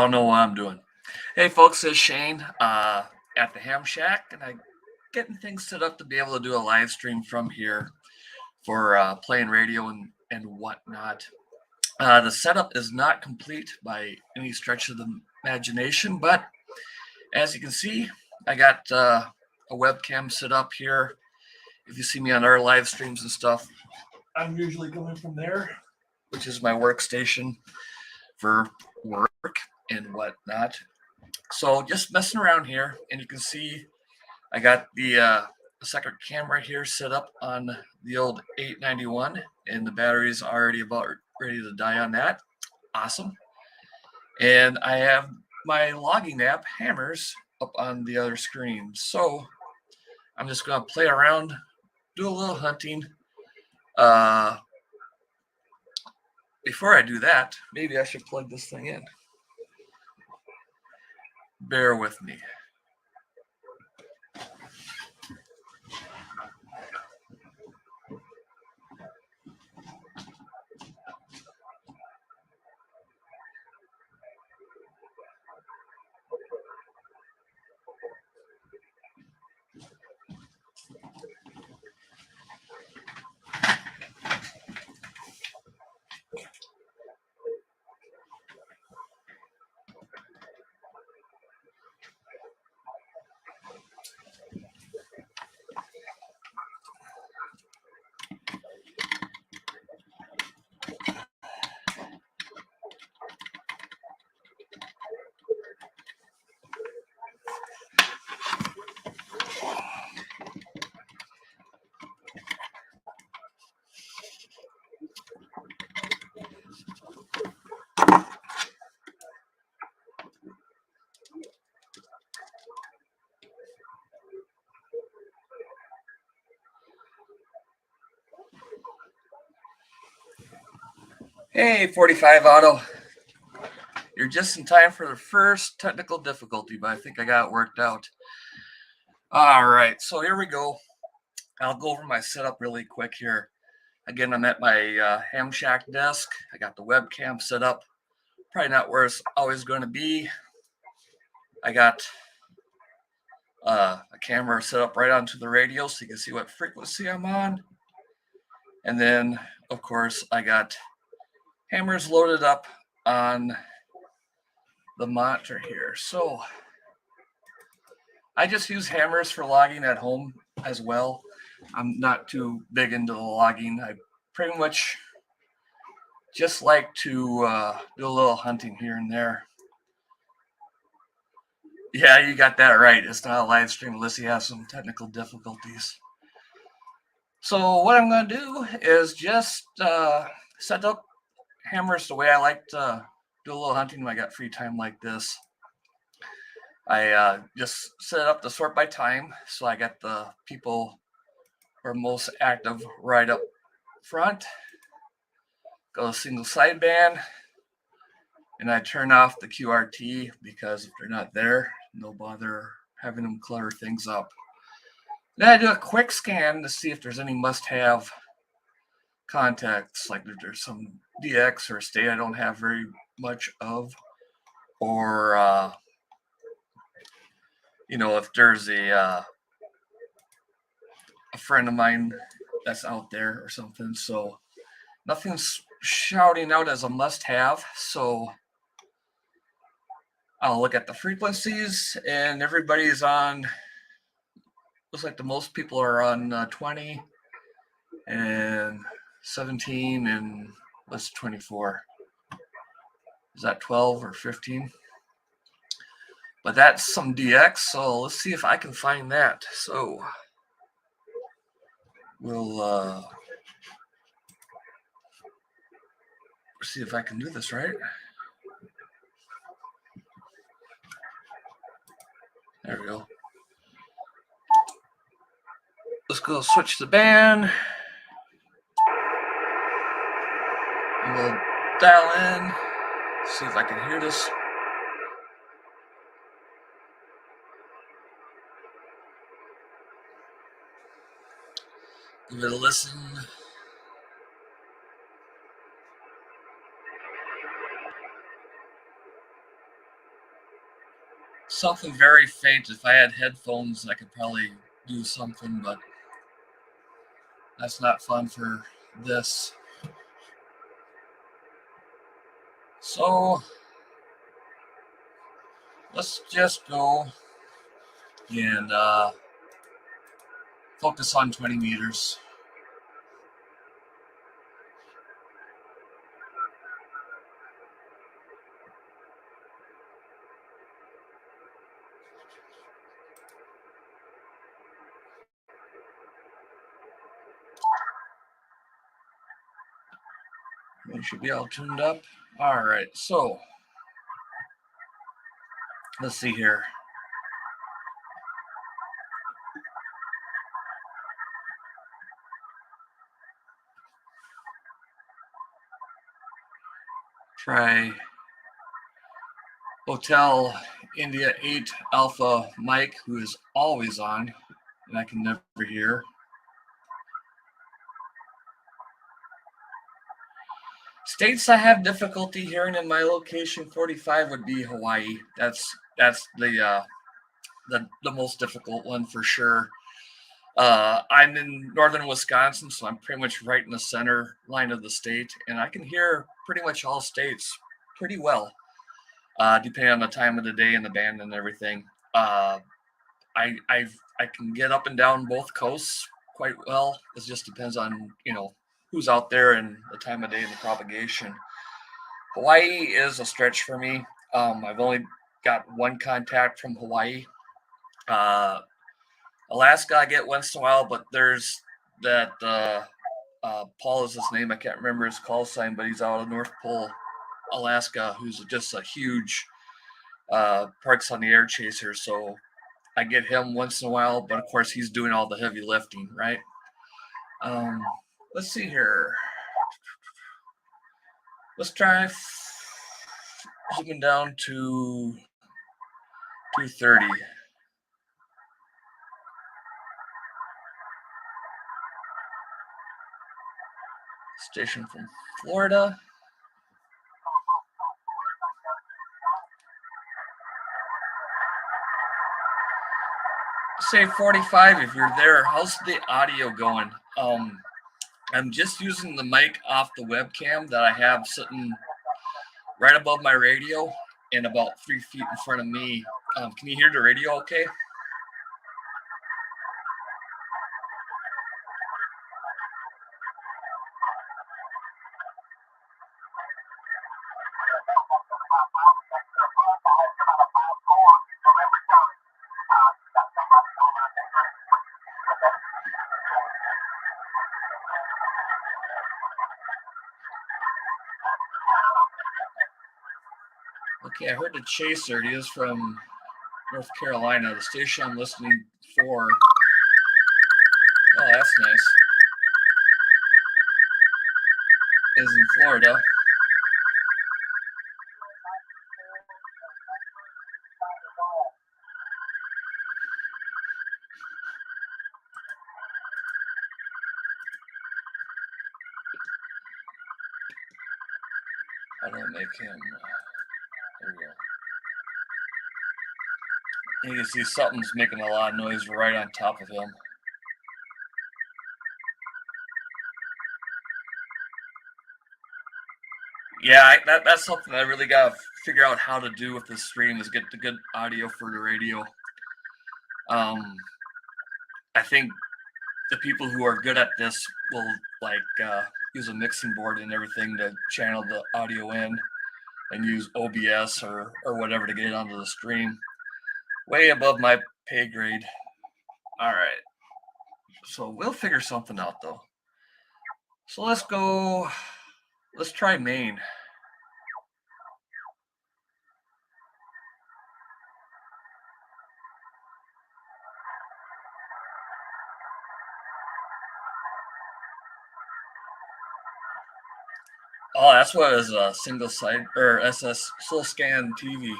don't know what I'm doing. Hey folks, it's Shane at the Ham Shack, and I'm getting things set up to be able to do a live stream from here for playing radio and whatnot. The setup is not complete by any stretch of the imagination, but as you can see, I got a webcam set up here. If you see me on our live streams and stuff, I'm usually going from there, which is my workstation for work and whatnot. So just messing around here, and you can see I got the second camera here set up on the old 891, and the battery's already about ready to die on that. Awesome. And I have my logging app, Hammers, up on the other screen. So I'm just going to play around, do a little hunting. Before I do that, maybe I should plug this thing in. Bear with me. Hey, 45 Auto. You're just in time for the first technical difficulty, but I think I got it worked out. All right, so here we go. I'll go over my setup really quick here. Again, I'm at my Ham Shack desk. I got the webcam set up. Probably not where it's always going to be. I got a camera set up right onto the radio so you can see what frequency I'm on. And then, of course, I got Hammers loaded up on the monitor here. So I just use Hammers for logging at home as well. I'm not too big into the logging. I pretty much just like to do a little hunting here and there. Yeah, you got that right. It's not a live stream unless you have some technical difficulties. So what I'm going to do is just set up Hammers the way I like to do a little hunting when I got free time like this. I just set up the sort by time, so I got the people who are most active right up front. Go to single sideband, and I turn off the QRT because if they're not there, no bother having them clutter things up. Then I do a quick scan to see if there's any must-have contacts, like if there's some DX or a state I don't have very much of, or if there's a friend of mine that's out there or something. So nothing's shouting out as a must-have. So I'll look at the frequencies, and everybody's on. Looks like the most people are on 20 and 17 and what's 24? Is that 12 or 15? But that's some DX, so let's see if I can find that. So we'll see if I can do this right. There we go. Let's go switch the band. And we'll dial in, see if I can hear this. Give it a listen. something very faint. If I had headphones, I could probably do something, but that's not fun for this. So let's just go and focus on 20 meters. We should be all tuned up. All right, so let's see here. Try Hotel India 8 Alpha Mike, who is always on, and I can never hear. States I have difficulty hearing in my location 45 would be Hawaii. That's the most difficult one for sure. I'm in northern Wisconsin, so I'm pretty much right in the center line of the state, and I can hear pretty much all states pretty well, depending on the time of the day and the band and everything. I can get up and down both coasts quite well. It just depends on who's out there and the time of day and the propagation. Hawaii is a stretch for me. I've only got one contact from Hawaii. Alaska I get once in a while, but there's that Paul is his name. I can't remember his call sign, but he's out of North Pole, Alaska, who's just a huge parks on the air chaser. So I get him once in a while, but of course he's doing all the heavy lifting, right? Let's see here. Let's try zooming down to 230. Station from Florida. Say 45 if you're there. How's the audio going? I'm just using the mic off the webcam that I have sitting right above my radio and about 3 feet in front of me. Can you hear the radio okay? Okay, I heard the chaser. He is from North Carolina. The station I'm listening for. Oh, that's nice. Is in Florida. How do I make him? There we go. You can see something's making a lot of noise right on top of him. Yeah, that's something I really got to figure out how to do with this stream is get the good audio for the radio. I think the people who are good at this will use a mixing board and everything to channel the audio in and use OBS or whatever to get it onto the stream. Way above my pay grade. All right. So we'll figure something out though. So let's try Maine. Oh, that's what is a single site or SS full scan TV.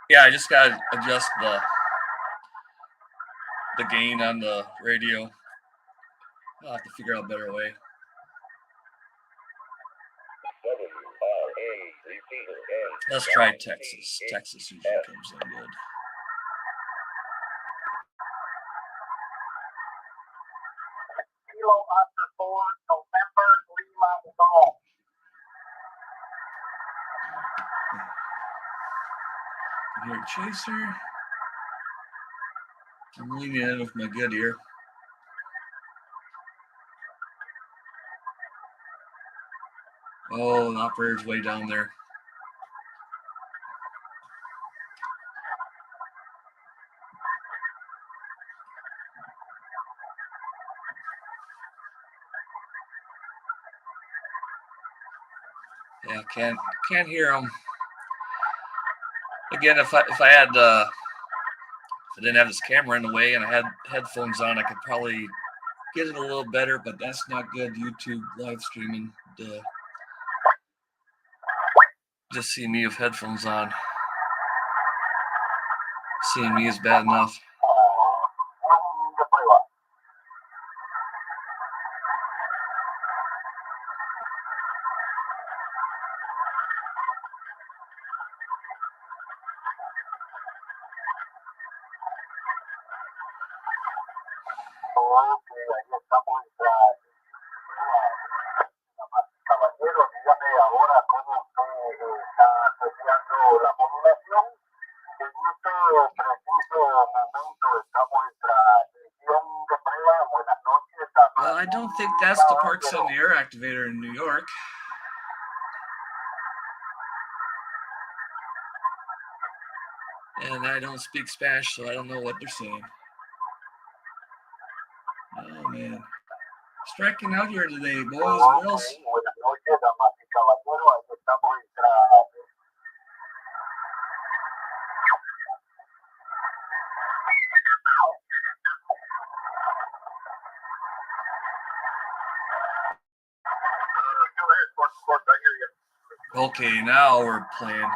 Yeah, I just gotta adjust the gain on the radio. I'll have to figure out a better way. Let's try Texas. Texas usually comes in good. Kilo Oscar 4, November, Lima, Golf. Here, chaser. I'm leaning in with my good ear. Oh, the operator's way down there. Yeah, can't hear him. Again, if I had if I didn't have this camera in the way and I had headphones on, I could probably get it a little better, but that's not good YouTube live streaming. Just see me with headphones on. Seeing me is bad enough. Caballero, dígame ahora cómo usted está apreciando la modulación. En este preciso momento estamos en transmisión de prueba. Buenas noches. Well, I don't think that's the Parks on the Air activator in New York. And I don't speak Spanish, so I don't know what they're saying. Oh, man. Striking out here today, boys and girls. Buenas noches, damas y caballeros. Ahí estamos en Okay, now we're playing.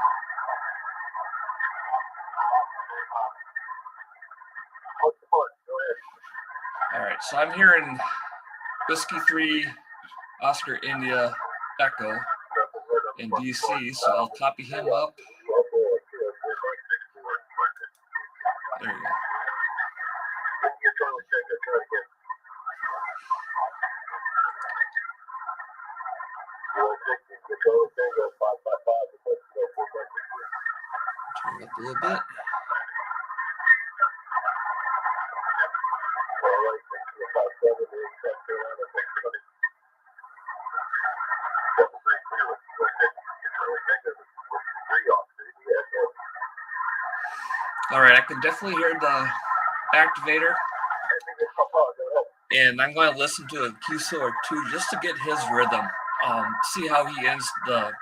All right, so I'm hearing Whiskey 3, Oscar India, Echo in DC, so I'll copy him up. There you go. Turn it up a little bit. All right, I can definitely hear the activator, and I'm going to listen to a QSO or two just to get his rhythm, see how he ends the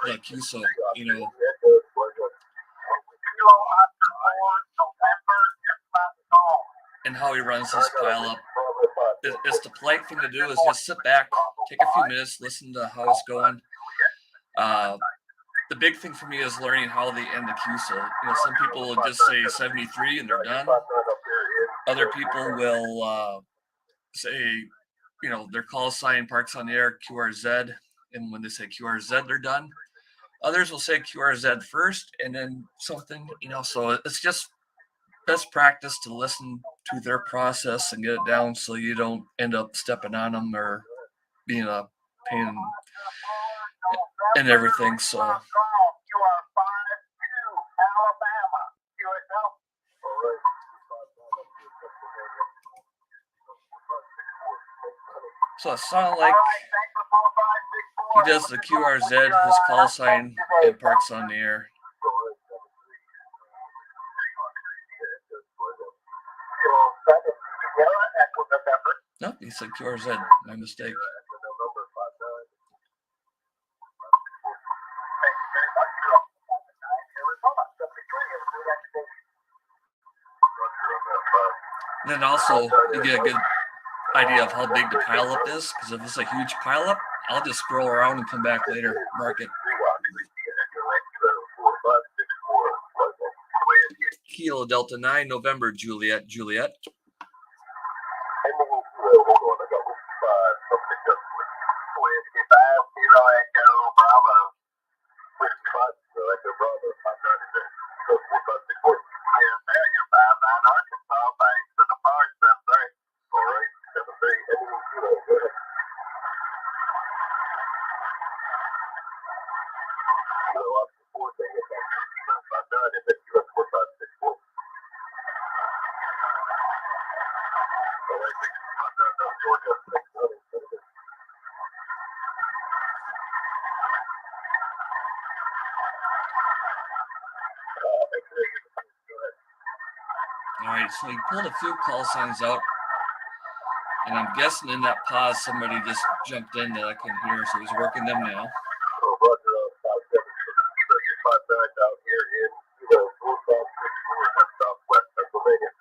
QSO, you know, and how he runs his pile up. It's the polite thing to do is just sit back, take a few minutes, listen to how it's going. The big thing for me is learning how they end the QSO. You know, some people will just say 73 and they're done. Other people will say, you know, their call sign Parks on the Air, QRZ, and when they say QRZ, they're done. Others will say QRZ first and then something, you know, so it's just best practice to listen to their process and get it down so you don't end up stepping on them or being a pain and everything. So it sounds like he does the QRZ, his call sign, and Parks on the Air. Nope, he said QRZ. My mistake. And then also, you get a good idea of how big the pileup is, because if it's a huge pileup, I'll just scroll around and come back later, mark it. Kilo Delta 9, November, Juliet. All right, so he pulled a few call signs out, and I'm guessing in that pause somebody just jumped in that I couldn't hear, so he's working them now. Out here in Northbound 64 Southwest Pennsylvania.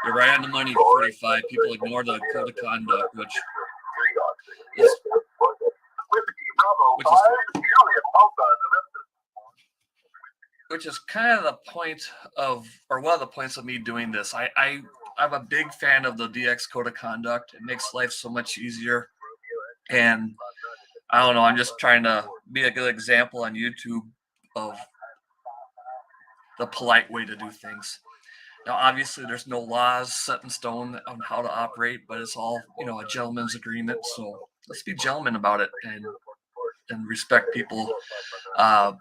You're right on the money, 45. People ignore the code of conduct, which is kind of the point of, or one of the points of me doing this. I'm a big fan of the DX code of conduct. It makes life so much easier. And I don't know, I'm just trying to be a good example on YouTube of the polite way to do things. Now, obviously, there's no laws set in stone on how to operate, but it's all, a gentleman's agreement. So let's be gentlemen about it and respect people. The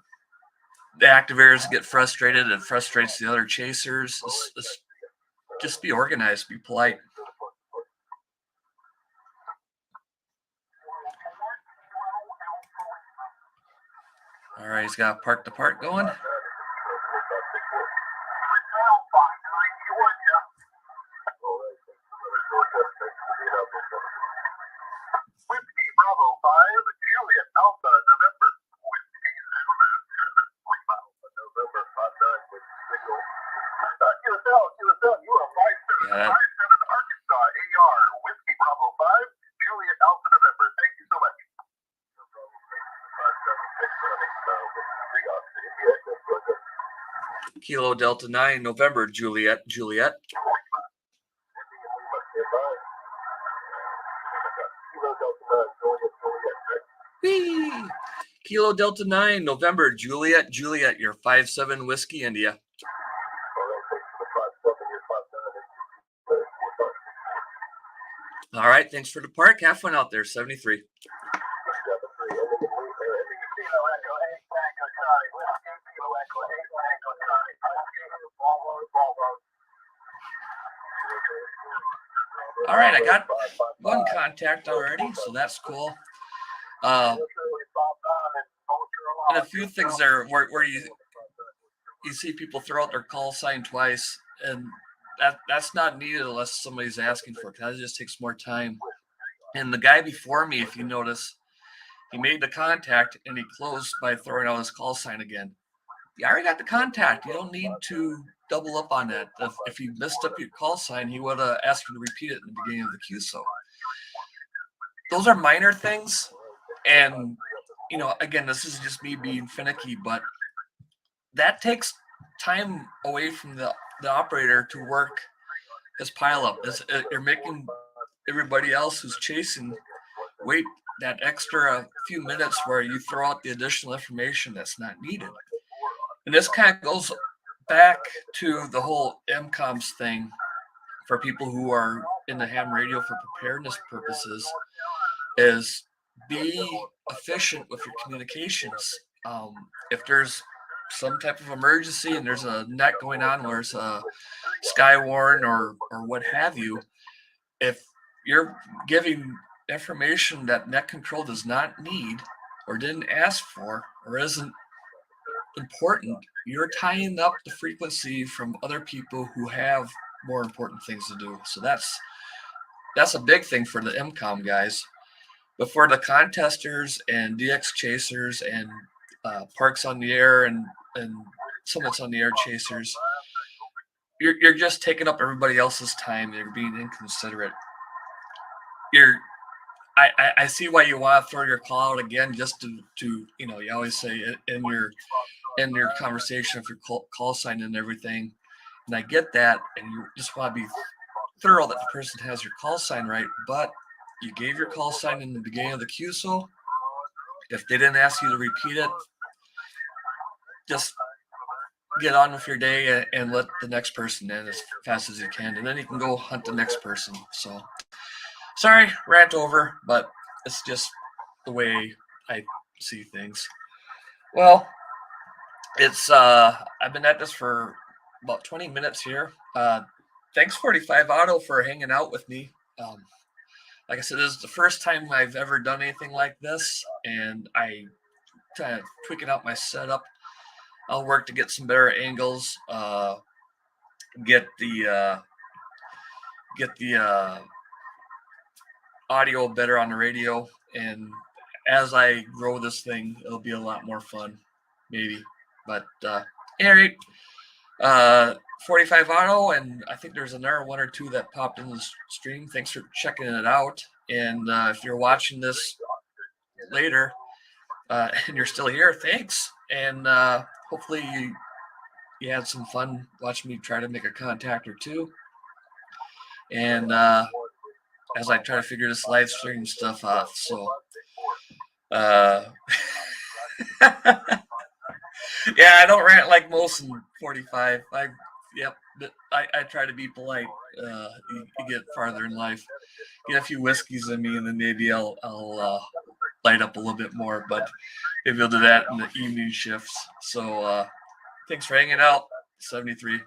activators get frustrated. It frustrates the other chasers. Just be organized, be polite. All right, he's got park to park going. Whiskey Bravo 5, Juliet Alpha November. Whiskey Zulu 7, 3 miles of November 59 with signal. QSL, you are 5757 Arkansas AR. Whiskey Bravo 5, Juliet Alpha November. Thank you so much. Kilo Delta 9, November, Juliet. Whee! Kilo Delta 9, November, Juliet, your 57 Whiskey India. All right, thanks for the park. Have fun out there, 73. All right, I got one contact already, so that's cool. And a few things there where you see people throw out their call sign twice, and that's not needed unless somebody's asking for it. That just takes more time. And the guy before me, if you notice, he made the contact and he closed by throwing out his call sign again. You already got the contact. You don't need to double up on that. If you messed up your call sign, he would have asked you to repeat it in the beginning of the QSO. Those are minor things. And, again, this is just me being finicky, but that takes time away from the operator to work his pileup. You're making everybody else who's chasing wait that extra few minutes where you throw out the additional information that's not needed. And this kind of goes back to the whole MCOMS thing for people who are in the ham radio for preparedness purposes, is be efficient with your communications. If there's some type of emergency and there's a net going on where it's a Skywarn or what have you, if you're giving information that net control does not need or didn't ask for or isn't important, you're tying up the frequency from other people who have more important things to do. So that's a big thing for the MCOM guys. But for the contesters and DX chasers and parks on the air and summits on the air chasers, you're just taking up everybody else's time. You're being inconsiderate. I see why you want to throw your call out again, just to you always say in your conversation of your call sign and everything, and I get that, and you just want to be thorough that the person has your call sign right, but you gave your call sign in the beginning of the QSO. If they didn't ask you to repeat it, just get on with your day and let the next person in as fast as you can, and then you can go hunt the next person. So sorry, rant over, but it's just the way I see things. Well, it's I've been at this for about 20 minutes here. Thanks 45 Auto for hanging out with me. Like I said, this is the first time I've ever done anything like this, and I kind of tweaking out my setup. I'll work to get some better angles, get the audio better on the radio, and as I grow this thing, it'll be a lot more fun, maybe. But anyway, 45 auto, and I think there's another one or two that popped in the stream. Thanks for checking it out. And if you're watching this later and you're still here, thanks. And hopefully you had some fun watching me try to make a contact or two. And as I try to figure this live stream stuff out, so yeah, I don't rant like most in 45. I try to be polite. You get farther in life, get a few whiskeys in me, and then maybe I'll light up a little bit more. But maybe I'll do that in the evening shifts. So thanks for hanging out. 73.